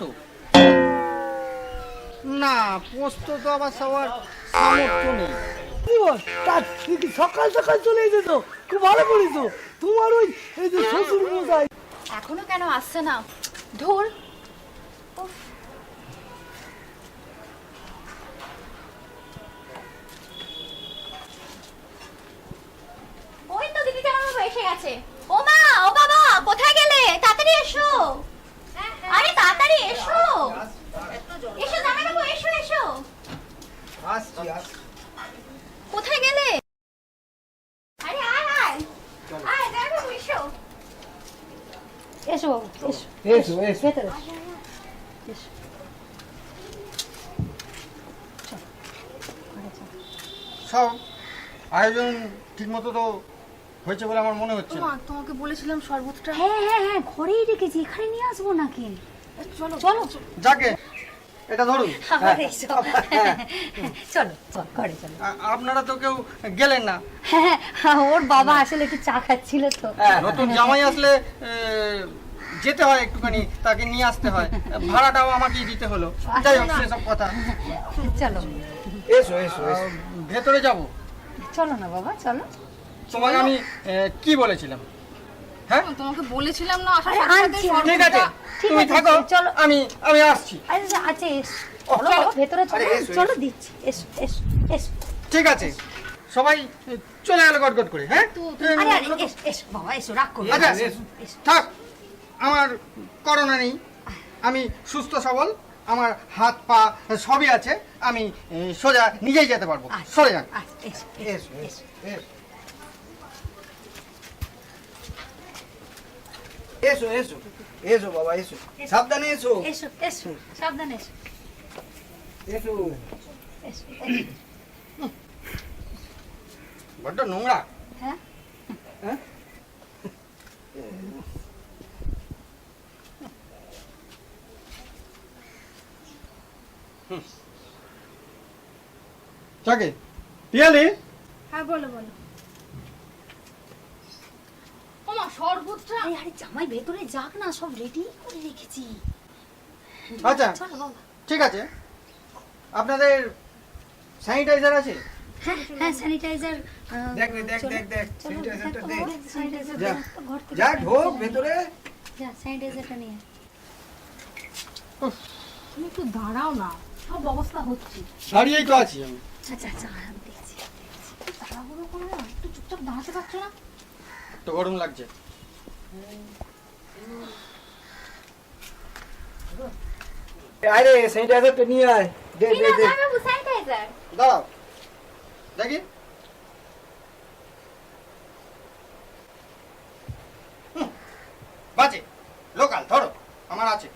পোস্ত? না, পোস্ত তো আবার সবার সামর্থ্য নেই। কি বল, তার সকাল সকাল চলে যেত, খুব ভালো করিস। তোমার ওই এই যে শ্বশুর মশাই এখনো কেন আসছে না? ধুর। ওই তো দিদি জামাইবাবু এসে গেছে। ও মা, ও বাবা, কোথায় গেলে? তাড়াতাড়ি এসো। আরে তাড়াতাড়ি এসো। এসো জামাইবাবু, এসো এসো। কোথায় গেলে? আরে আয় আয়। আয় জামাইবাবু এসো। এসো এসো এসো এসো। ভেতরে এসো। সব আয়োজন ঠিক মতো তো হয়েছে বলে আমার মনে হচ্ছে না। মা, তোমাকে বলেছিলাম শরবতটা। হ্যাঁ হ্যাঁ হ্যাঁ, ঘরেই রেখেছি, এখানে নিয়ে আসবো নাকি? চলো চলো যাকে এটা ধরুন। আবার এসো। চলো চল ঘরে চলো। আপনারা তো কেউ গেলেন না। হ্যাঁ হ্যাঁ, ওর বাবা আসলে একটু চা খাচ্ছিল তো। নতুন জামাই আসলে যেতে হয় একটুখানি, তাকে নিয়ে আসতে হয়, ভাড়াটাও আমাকেই দিতে হলো। যাই হোক, সেসব কথা। চলো এসো এসো এসো। ভেতরে যাব। চলো না বাবা, চলো। তোমাকে আমি কি বলেছিলাম? হ্যাঁ তোমাকে বলেছিলাম না আসার আরে সাথে সাথে আনছি, শরবতটা- ঠিক আছে, ঠিক তুমি আছে, থাকো, চলো। আমি আসছি। আচ্ছা আচ্ছা, চলো বাবা, ভেতরে চলো। আরে এসো, চলো এসো। দিচ্ছি, এসো এসো এসো। ঠিক আছে, সবাই চলে গেল গটগট করে। হ্যাঁ আরে আরে এসো এসো বাবা, এসো, রাগ করো না। আচ্ছা এসো। থাক, আমার করোনা নেই, আমি সুস্থ সবল, আমার হাত পা সবই আছে, আমি সোজা নিজেই যেতে পারবো। আচ্ছা, সরে যান। আচ্ছা, এসো এসো এসো এসো। এসো এসো এসো বাবা এসো, সাবধানে এসো এসো এসো, সাবধানে এসো এসো। এসো। বড্ড নোংরা। হ্যাঁ হ্যাঁ? যাকে পিয়ালি, হ্যাঁ বলো বলো। ও মা, শরবতটা। আরে আরে, জামাই ভেতরে যাক না, সব রেডি করে রেখেছি। আচ্ছা চলো বাবা। ঠিক আছে, আপনাদের স্যানিটাইজার আছে? হ্যাঁ হ্যাঁ, স্যানিটাইজার। দেখ রে, দেখ দেখ দেখ, স্যানিটাইজারটা দেখ। স্যানিটাইজার যা। ঘর থেকে যা ঢোক ভেতরে। যা, স্যানিটাইজারটা নিয়ে। তুমি একটু দাঁড়াও না, সব ব্যবস্থা হচ্ছে। দাঁড়িয়েই তো আছি আমি। আচ্ছা আচ্ছা, আমি দেখছি। তাড়াহুড়ো করো না, একটু চুপচাপ দাঁড়াতে পারছো না? তো গরম লাগছে। আরে স্যানিটাইজারটা নিয়ে আয়। দে দে দে। জামাইবাবু, স্যানিটাইজার। দাঁড়াও দেখি। বাজে লোকাল, ধরো, আমার আছে।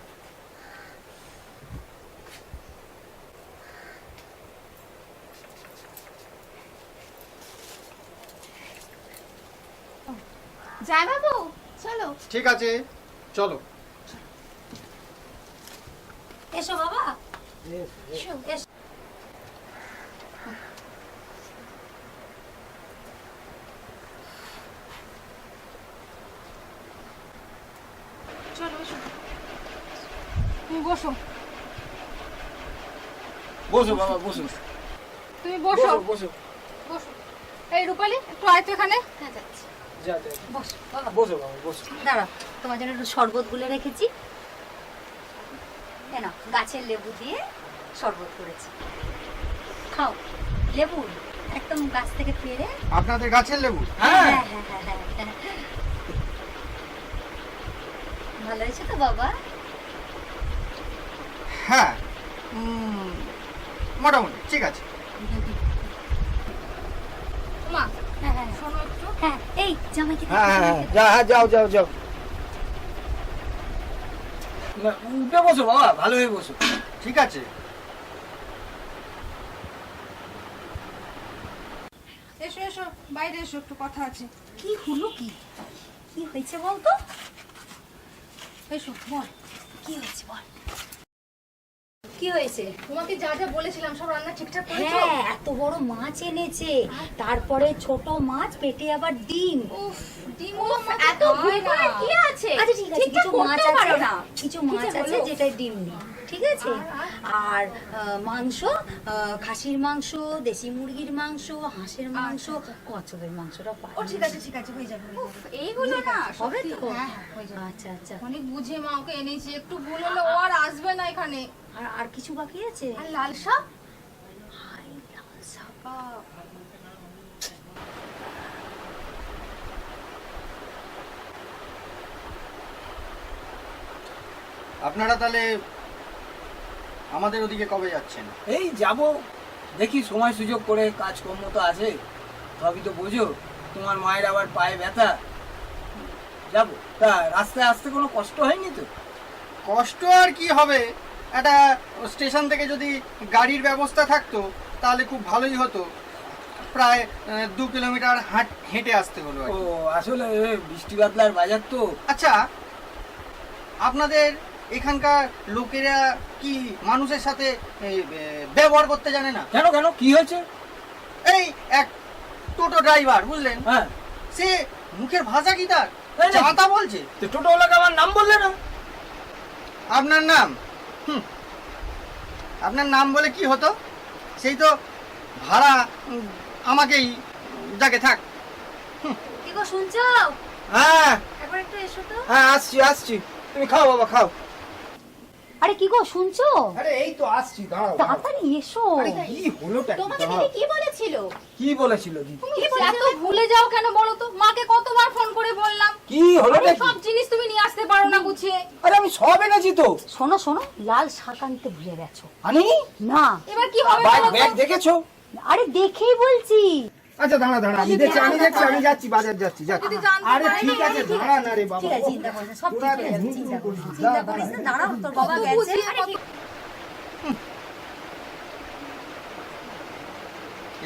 জামাইবাবু চলো। ঠিক আছে, চলো। এসো বাবা, এসো এসো। চলো এসো, তুমি বসো। বসো বাবা বসো। তুমি বসো বসো বসো। বসো। এই রূপালী, একটু আয় তো এখানে। হ্যাঁ যাচ্ছি। যা যা। বসো বাবা, বসো বাবা বসো। দাঁড়াও, তোমার জন্য একটু শরবত গুলে রেখেছি। কেন, গাছের লেবু দিয়ে শরবত করেছি, খাও। লেবু একদম গাছ থেকে পেড়ে। আপনাদের গাছের লেবু? হ্যাঁ হ্যাঁ হ্যাঁ হ্যাঁ হ্যাঁ। ভালো হয়েছে তো বাবা? হ্যাঁ, মোটামুটি ঠিক আছে। মা হ্যাঁ হ্যাঁ শোনো একটু। হ্যাঁ, এই জামাইকে হ্যাঁ হ্যাঁ দেখো, হ্যাঁ, যা হ্যাঁ, যাও যাও যাও। না, উঠে বসো বাবা, ভালো হয়ে বসো। ঠিক আছে, এসো এসো, বাইরে এসো, একটু কথা আছে। কি হলো, কি কি হয়েছে বলতো? এসো। বল, কি হয়েছে বল। কি হয়েছে? তোমাকে যা যা বলেছিলাম সব রান্না ঠিকঠাক করেছো? হ্যাঁ, এত বড় মাছ এনেছে, তারপরে ছোট মাছ, পেটে আবার ডিম। উফ, ডিম তো এত ভুল করার কি আছে? আচ্ছা ঠিক আছে, ঠিকঠাক কিছু মাছ করতেও আছে পারো না। কিছু কি মাছ যে আছে বলো? যেটাই ডিম নেই, ঠিক আছে। আর মাংস, খাসির মাংস, দেশি মুরগির মাংস, হাঁসের মাংস, কচ্ছপের মাংসটা পাই। ও ঠিক আছে হয়ে যাবে। উফ, এইগুলো না হবে সত্যি। তো? হ্যাঁ হ্যাঁ হয়ে যাবে। আচ্ছা আচ্ছা। অনেক বুঝে মা ওকে এনেছি, একটু ভুল হলে ও আর আসবে না এখানে। আর আর কিছু বাকি আছে? আর লাল শাক? হাই, লাল শাক। আপনারা তাহলে আমাদের ওদিকে কবে যাচ্ছেন? এই যাব, দেখি সময় সুযোগ করে, কাজকর্ম তো আছে, সবই তো বোঝো। তোমার মায়ের আবার পায়ে ব্যথা, যাব। তা রাস্তায় আসতে কোনো কষ্ট হয়নি তো? কষ্ট আর কি হবে, একটা স্টেশন থেকে যদি গাড়ির ব্যবস্থা থাকতো তাহলে খুব ভালোই হতো। প্রায় 2 কিলোমিটার হেঁটে আসতে হলো আর ও কি। আসলে বৃষ্টি বাদলার বাজার তো। আচ্ছা, আপনাদের এখানকার লোকেরা কি মানুষের সাথে ব্যবহার করতে জানে না? কেন কেন, কি হয়েছে? এই এক টোটো ড্রাইভার, বুঝলেন, হ্যাঁ, সে মুখের ভাষা কি তার তাই নাকি? যা তা বলছে। তো টোটোওয়ালাকে আমার নাম বললে না? আপনার নাম? আপনার নাম বলে কি হতো, সেই তো ভাড়া আমাকেই যাকে থাক। কি গো, শুনছো? হ্যাঁ একবার একটু এসো তো। হ্যাঁ, আসছি আসছি, তুমি খাও বাবা খাও। আরে কি গো, শুনছো? আরে এই তো আসছি, দাঁড়াও। তাড়াতাড়ি এসো। আরে কি হলোটা কি? তোমাকে দাঁড়াও। দিদি কি বলেছিল? কি বলেছিল দিদি? তুমি এত ভুলে যাও কেন বলো তো? মাকে কতবার ফোন করে বললাম, কি হলোটা আরে কি? সব জিনিস তুমি নিয়ে আসতে পারো না গুছিয়ে। আরে আমি সব এনেছি তো। শোনো শোনো, লাল শাক আনতে ভুলে গেছো। আনি না, এবার কি হবে ব্যাগ বলো তো? ব্যাগ দেখেছো? আরে দেখেই বলছি। আচ্ছা দাঁড়া দাঁড়া, আমি দেখছি আমি যাচ্ছি, বাজার যাচ্ছি। যদি জানতে আরে পারে ঠিক না, আছে, ঠিক দাঁড়া না রে বাবা। ঠিক আছে, চিন্তা করিস না, সব তোরা ঠিক হয়ে যাবে, হুম চিন্তা করিস করিস না। না, চিন্তা করিস না। দাঁড়াও, তোর বাবা কত গেছে। বুঝিয়ে আরে কত-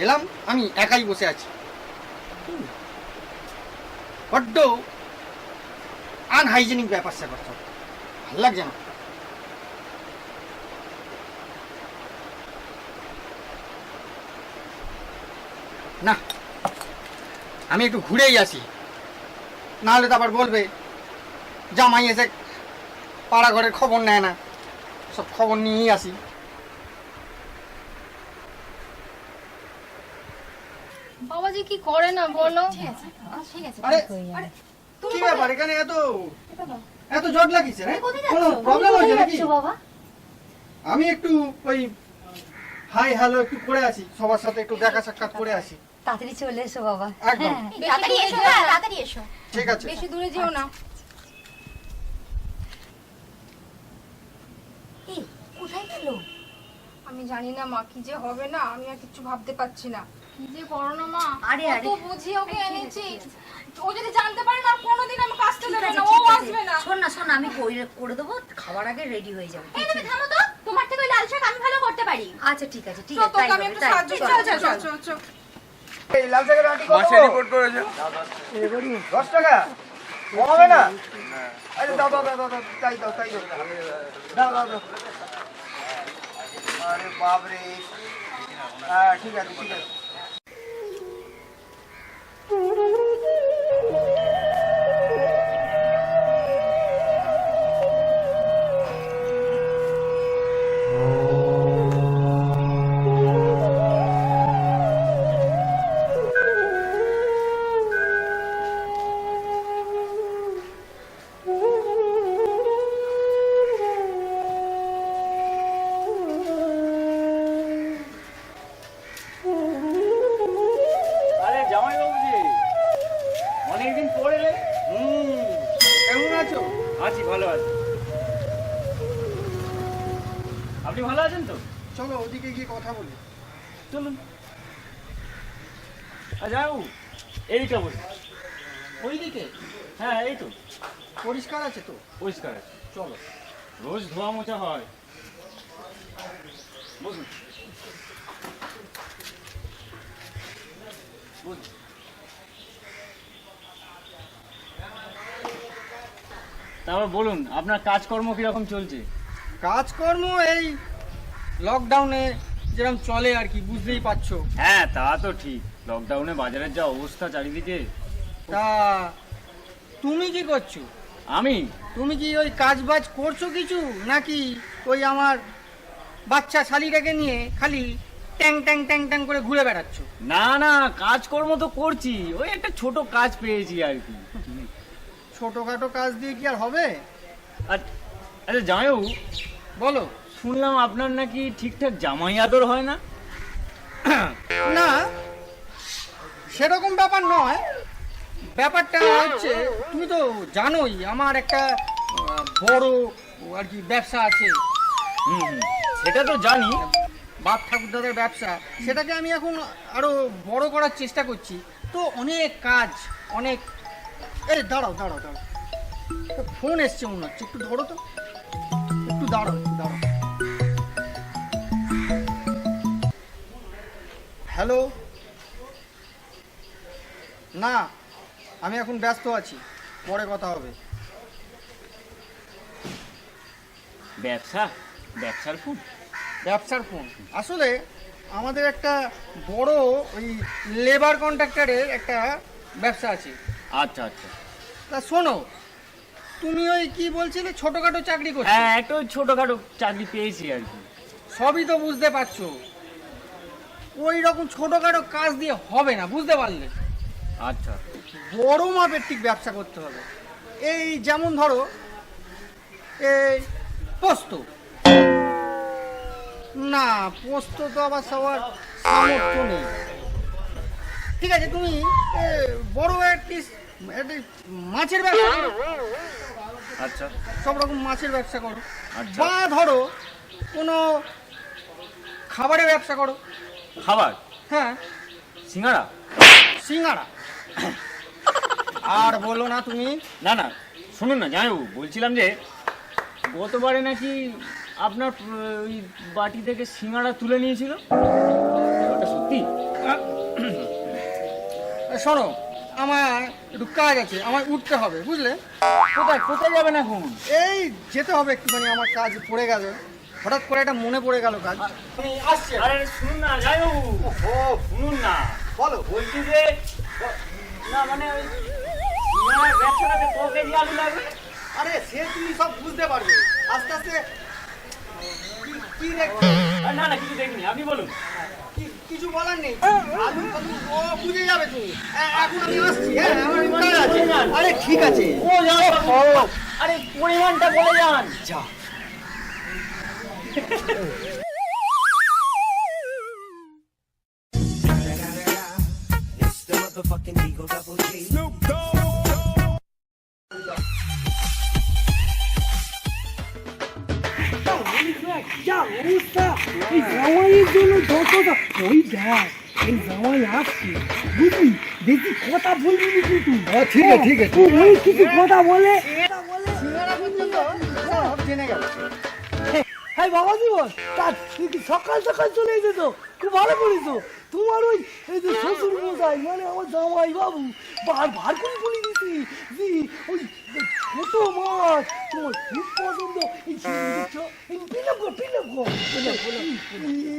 এলাম, আমি একাই বসে আছি, বড্ড আনহাইজেনিক ব্যাপার স্যাপার, সব ভালো লাগছে না। না, আমি একটু ঘুরেই আসি, নাহলে তো আবার বলবে জামাই এসে পাড়া ঘরের খবর নেয় না, সব খবর নিয়েই আসি। বাবাজি কি করে না বলো? ঠিক আছে আরে আরে কি ব্যাপার, এখানে এত এত জট লাগিছে রে? কোথায় কোনো যাচ্ছো? প্রবলেম কোথায় হয়েছে নাকি? যাচ্ছো বাবা? আমি একটু ওই হাই হ্যালো একটু করে আসি, সবার সাথে একটু দেখা সাক্ষাৎ করে আসি। তাড়াতাড়ি চলে এসো বাবা। একদম। হ্যাঁ। তাড়াতাড়ি এসো, তাড়াতাড়ি এসো, ঠিক আছে। বেশি দূরে যেও না। এই, কোথায় গেল? আমি জানি না মা, কি যে হবে না, আমি আর কিছু ভাবতে পারছি না। কি যে করো না মা, আরে, কত আরে। বুঝিয়ে ওকে এনেছি, ও যদি জানতে পারে না, আর কোনোদিন আমি কাজটা ঠিক দেবে আছে, না, ও ঠিক আছে। আসবে না। শোন না, শোন, আমি করে দেবো, খাবার আগে রেডি হয়ে যাবে। এই তুমি থামো তো, তোমার থেকে ওই লাল শাক আমি ভালো করতে পারি। আচ্ছা ঠিক আছে, ঠিক চল, আছে, তোকে তাই আমি হবে, একটু তাই। সাহায্য চল, করি। চল, চল, চল। চল, চল। এই লাল শাকের আটি কত? মাসে রিপোর্ট করেছে 10 টাকা কমাবে না? আরে দাও দাও দাও দাও, তাই দাও তাই দাও দাও দাও দাও। আরে বাপ রে, হ্যাঁ ঠিক আছে ঠিক আছে। আরে জামাই বাবুজি, অনেকদিন পর এলেন। কেমন আছো? আছি, ভালো আছি। আপনি ভালো আছেন তো? চলো ওদিকে গিয়ে কথা বলি। চলুন। আচ্ছা বাবু, এইটা বসে। ওইদিকে হ্যাঁ এই তো, পরিষ্কার আছে তো? পরিষ্কার আছে। চলো। রোজ ধোয়া মোছা হয়। বসুন বসুন। তারপর বলুন, আপনার কাজকর্ম কিরকম চলছে? কাজকর্ম এই লকডাউনে যেরকম চলে আর কি, বুঝতেই পারছো। হ্যাঁ তা তো ঠিক, লকডাউনে বাজারের যা অবস্থা চারিদিকে। তা তুমি কি করছো? আমি তুমি কি ওই কাজ বাজ করছো কিছু, নাকি ওই আমার বাচ্চা শালিটাকে নিয়ে খালি ট্যাং ট্যাং ট্যাং ট্যাং করে ঘুরে বেড়াচ্ছ? না না, কাজকর্ম তো করছি, ওই একটা ছোট কাজ পেয়েছি আর কি। ছোটখাটো কাজ দিয়ে কি আর হবে? আচ্ছা জামাইবাবু, বলো। শুনলাম আপনার নাকি ঠিকঠাক জামাই আদর হয় না। না, সেরকম ব্যাপার নয়। ব্যাপারটা হচ্ছে, তুমি তো জানোই আমার একটা বড় আর কি ব্যবসা আছে। হুম, সেটা তো জানি। বাপ ঠাকুরদাদের ব্যবসা, সেটাকে আমি এখন আরো বড় করার চেষ্টা করছি। তো অনেক কাজ, অনেক। এই দাঁড়াও দাঁড়াও দাঁড়াও, ফোন এসছে মনে হচ্ছে, একটু ধরো তো, একটু দাঁড়াও একটু দাঁড়াও। হ্যালো, না আমি এখন ব্যস্ত আছি, পরে কথা হবে। ব্যবসার ফোন? ব্যবসার ফোন, আসলে আমাদের একটা বড় ওই লেবার কন্ট্রাক্টরের একটা ব্যবসা আছে। আচ্ছা আচ্ছা। তা শোনো, তুমি ওই কি বলছিলে ছোটখাটো চাকরি করছো? হ্যাঁ, একটা ওই ছোটখাটো চাকরি পেয়েছি আর কি। সবই তো বুঝতে পারছো, ওই রকম ছোটখাটো কাজ দিয়ে হবে না, বুঝতে পারলে? আচ্ছা। বড় মাপের ঠিক ব্যবসা করতে হবে। এই যেমন ধরো এই পোস্ত, না পোস্ত তো আবার সবার সামর্থ্য নেই। ঠিক আছে, তুমি বড় একটি মাছের ব্যবসা করো। আচ্ছা। সব রকম মাছের ব্যবসা করো। আচ্ছা। বা ধরো কোনো খাবারের ব্যবসা করো। খাবার? হ্যাঁ, সিঙ্গাড়া? সিঙ্গাড়া। আর বলো না তুমি। না না, শুনুন না জামাইবাবু, বলছিলাম যে গতবারে নাকি আপনার ওই বাটি থেকে সিঙ্গাড়া তুলে নিয়েছিল, ওটা সত্যি? শোনো, আমার একটু কাজ আছে, আমার উঠতে হবে, বুঝলে? কোথায় কোথায় যাবেন এখন? এই যেতে হবে একটুখানি, আমার কাজ পড়ে গেল, হঠাৎ করে একটা মনে পড়ে গেল কাজ। আমি আসছি। আরে শুনুন না জামাইবাবু, ও শুনুন না, বলো। বলছি যে না মানে ওই সিঙ্গাড়ার ব্যবসাটাতে ক কেজি আলু লাগবে? আরে সে তুমি সব বুঝতে পারবে আস্তে আস্তে। কি না না, কিছু দেখিনি, আপনি বলুন। কিছু বলার নেই, আলু ফালু ও বুঝে যাবে তুমি। এখন আমি আসছি, হ্যাঁ আমার কাজ আছে। আরে ঠিক আছে, ও জামাইবাবু, আরে পরিমাণটা বলে যান। যা। যা অবস্থা, এই জামাইয়ের জন্য যতটা, ওই দেখ এই জামাই আসছে, বুঝলি? বেশি কথা বলবি না কিন্তু। ঠিক আছে ঠিক আছে, ওই কিছু কথা বলে সিঙ্গারা পর্যন্ত সব জেনে গেল। হ্যাঁ বাবা জীবন, তার সকাল সকাল চলে এসেছো, খুব ভালো করেছো। তোমার ওই এই যে শ্বশুর মশাই মানে আমার জামাই বাবু বার করে বলে দিছি যে ওই ছোট মাছ তোমার খুব পছন্দ। এই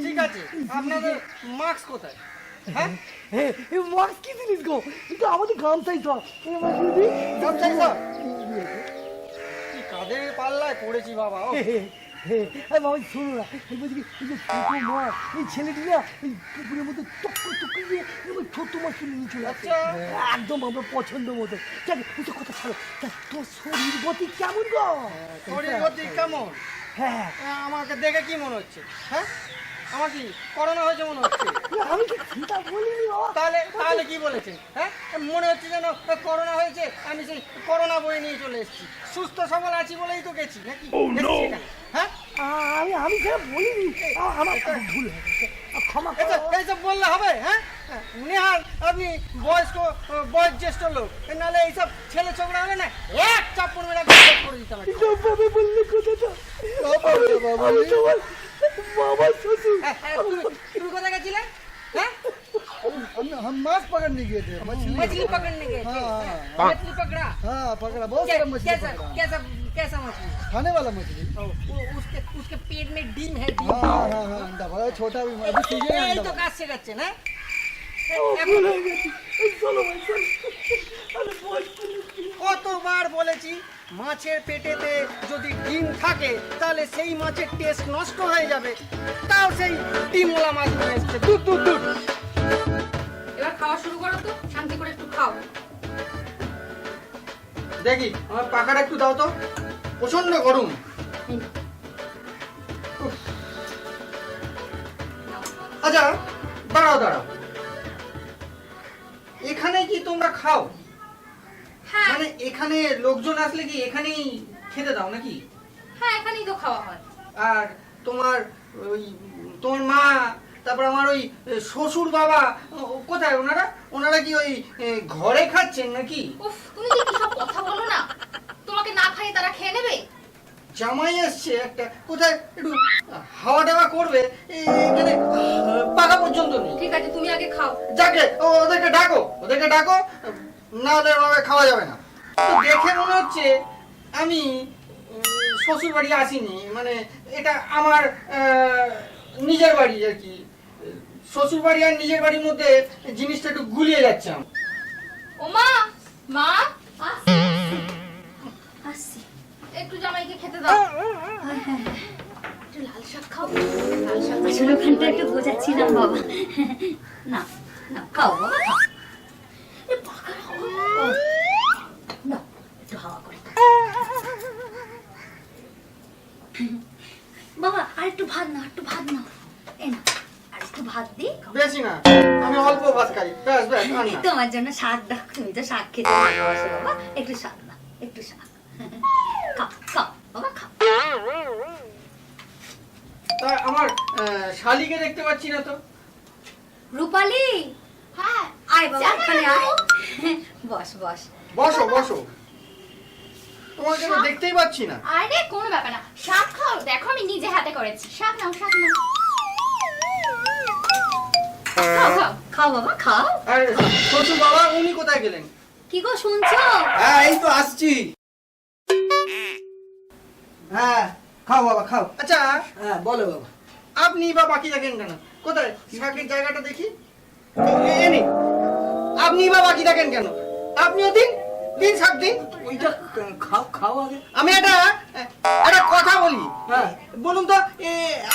ঠিক আছে, আপনাদের মাস্ক কোথায়? হ্যাঁ, মাছ কি জিনিস গো? কিন্তু আমাদের গামছাই তো গামছাই তো? কি কাঁধের পাল্লায় পড়েছি বাবা। ও বাবা শোনো না, এই বলছি কি, এই যে ছোট মাছ, এই ছেলেটি না এই পুকুরের মধ্যে টক্কর টক্কর দিয়ে এবার ছোট মাছ তুলে নিয়ে চলে আসছে, একদম আমরা পছন্দ মতো। দেখ ওই তো কথা ছাড়ো, তোর শরীর গতি কেমন গো? শরীর গতি কেমন? হ্যাঁ, আমাকে দেখে কি মনে হচ্ছে? হ্যাঁ, আমার কি করোনা হয়েছে মনে হচ্ছে? আমি কি চিন্তা বলিনি বাবা। তাহলে তাহলে কি বলেছে? হ্যাঁ, মনে হচ্ছে যেন করোনা হয়েছে, আমি সেই করোনা বয়ে নিয়ে চলে এসেছি। সুস্থ সবল আছি বলেই তো গেছি নাকি? এসেছি এখানে। হ্যাঁ, আমি সেটা বলিনি, আমার ভুল হয়েছে, ক্ষমা করো। এইসব বললে হবে? হ্যাঁ, নেহাল আপনি বয়োজ্যেষ্ঠ লোক, নাহলে এইসব ছেলে ছোকরা হলে না এক চাপড় মেরে করে দিতে পারি। বাবা বললে কথাটা, আমি তোমার বাবা শ্বশুর। তুমি কোথায় গেছিলে? হ্যাঁ, हम माछ पकड़ने गए थे, मछली। मछली पकड़ने गए थे। हाँ, मछली पकड़ा? हाँ पकड़ा, बहुत सारा मछली कैसा पकड़ा। कैसा कैसा मछली है? खाने वाला मछली। उसके पेट में डीम है, डीम। हाँ हाँ हाँ, अंडा बड़ा छोटा भी अभी सीजन है এই अंडा তো वाला। কাজ শেখাচ্ছে না? ভুল হয়ে গেছি। চলো ভাই চলো। আরে বল কতবার বলেছি মাছের পেটেতে যদি ডিম থাকে তাহলে সেই মাছের টেস্ট নষ্ট হয়ে যাবে, তাও সেই ডিমওয়ালা মাছ নিয়ে এসছে। দুধ দুধ দুধ। এবার খাওয়া শুরু করো তো, শান্তি করে একটু খাও। দেখি আমার পাখাটা একটু দাও তো, প্রচন্ড গরম। উফ। আচ্ছা দাঁড়াও দাঁড়াও, এখানে কি তোমরা খাও? হ্যাঁ মানে এখানে লোকজন আসলে কি এখানেই খেতে দাও নাকি? হ্যাঁ, এখানেই তো খাওয়া হয়। আর তোমার ওই তোমার মা, তারপর আমার ওই শ্বশুর বাবা কোথায়? ওনারা ওনারা কি ওই ঘরে খাচ্ছেন নাকি? উফ, তুমি যে কি সব কথা বলো না, তোমাকে না খাইয়ে তারা খেয়ে নেবে? জামাই এসছে একটা, কোথায় একটু হাওয়া টাওয়া করবে, এখানে পাকা পর্যন্ত নেই। ঠিক আছে, তুমি আগে খাও। যাকে ওদেরকে ডাকো, ওদেরকে ডাকো, না হলে ওভাবে খাওয়া যাবে না। তো দেখে মনে হচ্ছে আমি শ্বশুর বাড়ি আসিনি, মানে এটা আমার নিজের বাড়ি আর কি। শ্বশুর বাড়ি আর নিজের বাড়ির মধ্যে জিনিসটা একটু গুলিয়ে যাচ্ছে আমার। ও মা, মা আসছি। একটু জামাইকে খেতে দাও। একটু লাল শাক খাও। লাল শাক আসলে ওখানটা একটু বোঝাচ্ছিলাম বাবা। না না, খাও বাবা খাও। এ পাখার হাওয়া। না, একটু হাওয়া করে খাও। বাবা আর একটু ভাত নাও, একটু ভাত নাও। এই না, আর একটু ভাত দিই। বেশি না, আমি অল্প ভাত খাই, ব্যাস ব্যাস আর না। তোমার জন্য শাক দাও, তুমি তো শাক খেতে ভালোবাসো বাবা। একটু শাক দাও, একটু শাক। খাও খাও বাবা খাও। তা আমার শালিকে দেখতে পাচ্ছি না তো। রূপালি, হ্যাঁ, আয় বাবা জামাই এখানে আয়। বাবু। বস বস। বসো বসো, তোমাকে আমি দেখতেই পাচ্ছি না। আরে কোনো ব্যাপার না, শাক খাও, দেখো আমি নিজে হাতে করেছি। শাক নাও, শাক নাও। খাও খাও। খাও বাবা খাও। আর শ্বশুর বাবা উনি কোথায় গেলেন? কি গো শুনছো? হ্যাঁ এই তো আসছি। হ্যাঁ খাও বাবা খাও। আচ্ছা হ্যাঁ বলো বাবা। আপনি বা বাকি থাকেন কেন? কোথায় শাকের জায়গাটা দেখি। এনে আপনি বা বাকি থাকেন কেন? আপনিও দিন, দিন শাক দিন। ওইটা খাও খাও আগে। আমি একটা কথা বলি। হ্যাঁ বলুন তো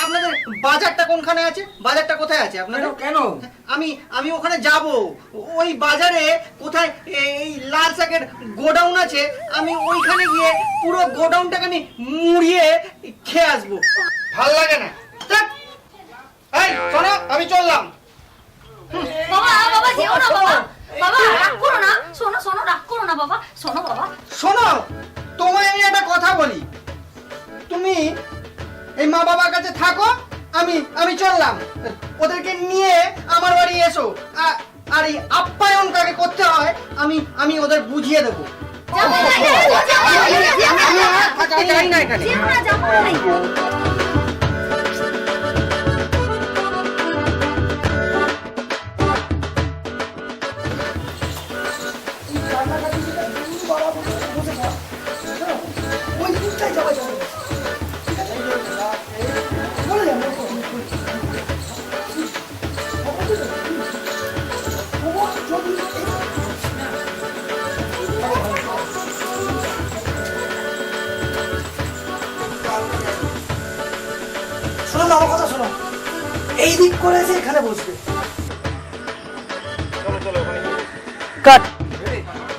আপনাদের বাজারটা কোনখানে আছে? বাজারটা কোথায় আছে আপনাদের? কেন? আমি ওখানে যাব। ওই বাজারে কোথায় এই লাল শাকের গোডাউন আছে, আমি ওইখানে গিয়ে পুরো গোডাউনটাকে আমি মুড়িয়ে খেয়ে আসবো। ভাল লাগে না? ধ্যাৎ। এই শোনো, আমি চললাম। বাবা বাবা যেও না বাবা। বাবা রাগ করো না। শোনো শোনো, রাগ করো না বাবা। শোনো বাবা। শোনো, তোমায় আমি একটা কথা বলি, তুমি এই মা বাবার কাছে থাকো, আমি চললাম। ওদেরকে নিয়ে আমার বাড়ি এসো, আর এই আপ্যায়ন কাকে করতে হয় আমি ওদের বুঝিয়ে দেবো। যাবো না, যাবো না, যাবো না, থাকতে চাই না এখানে। যাবো না, যাবো না। ওই দিকটাই যাওয়া যাবে। বলে যাবো। শোনো না, আমার কথা শোনো। এই দিক করে এসে এখানে বসবে। কাট।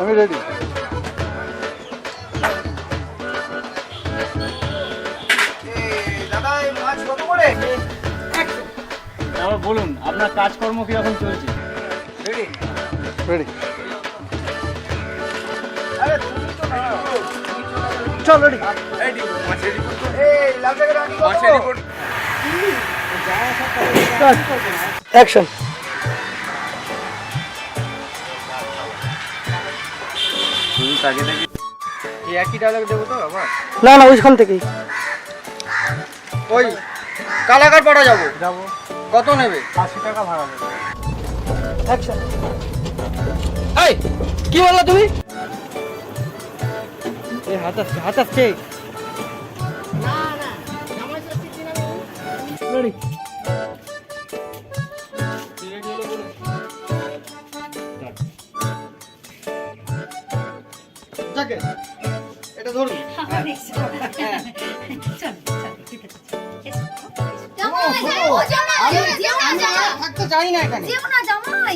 আমি রেডি। দাদা এই মাছ কত করে? তারপর বলুন আপনার কাজকর্ম কিরকম চলছে? Ready ready. আরে তুমি তো না। চল রেডি। এই লাল শাকের রানি কত? অ্যাকশন। শুধু তাকে দেখি এই একই ডায়লগ দেবো তো আবার? না না, ওইখান থেকেই। ওই কালাকার পাড়া যাবো। যাবো। কত নেবে? 80 টাকা ভাড়া দেবে। অ্যাকশন। এই কি বললা তুমি? এই হাত আসছে না না জামাই ষষ্ঠীর দিন আমি রেডি যাকে এটা ধরুন আমার দেখছি বাবা। চল চল ঠিক আছে এসো, এসো। জামাই ও জামাই আমি যেও না আমি আর থাকতে চাই না এখানে যেও না জামাই